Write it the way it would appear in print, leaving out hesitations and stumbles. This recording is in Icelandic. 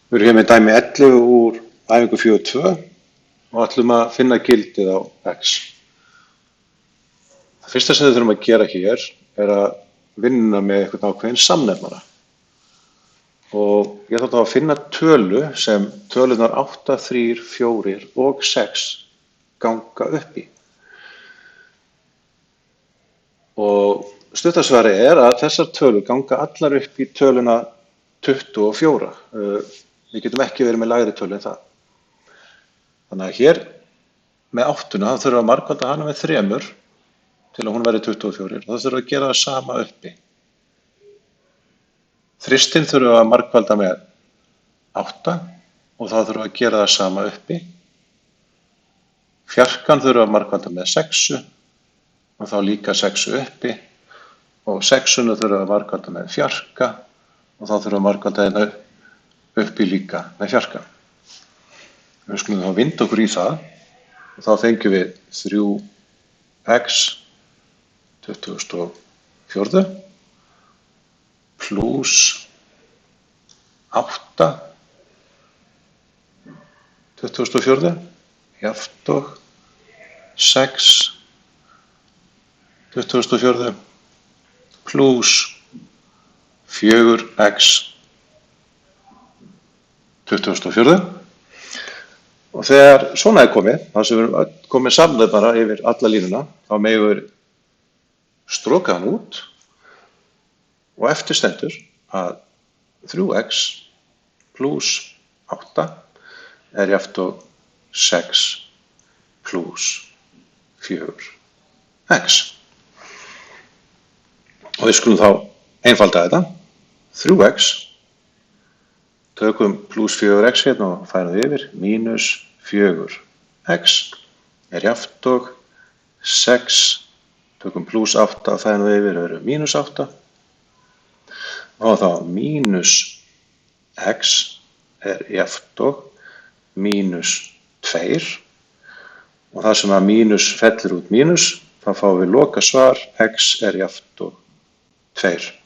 Við erum hér með dæmi 11 úr æfingu 4.2 og ætlum að finna gildið á x. Það fyrsta sem við þurfum að gera hér er að vinna með eitthvað ákveðin samnefnara. Og ég þarf þá að finna tölu sem tölunar 8, 3, 4 og 6 ganga upp í. Og stuttasvari er að þessar tölur ganga allar upp í töluna 24. Við getum ekki verið með lægri tölu en það. Þannig að hér með 8 þá þurfum við að margfalda hana með 3 til að hún verði 24 og það þurfum við að gera það sama uppi. Þristinn þurfum við að margfalda með 8 og það þurfum við að gera það sama uppi. Fjarkan þurfum við að margfalda með 6 og þá líka 6 uppi og 6 þurfum við að margfalda með fjarka og þá þurfum við að margfalda hérna uppi líka með fjarka. Við skulum þá vinda okkur í það og þá fengjum við 3x 24 pluss 8 24 jafnt og 6 24 pluss 4x 24. Og þegar svona er komið, þar sem við erum komið samnefnara yfir alla línuna, þá megum við stroka hann út og eftir stendur að 3x pluss 8 er jafnt og 6 pluss 4x. Og við skulum þá einfalda þetta. 3x, tökum pluss 4x hérna og færum við yfir, mínus 4x er jafnt og 6, tökum pluss 8 og færum við yfir, það eru mínus 8 og þá mínus x er jafnt og mínus 2 og það sem að mínus fellur út mínus, þá fáum við loka svar, x er jafnt og 2.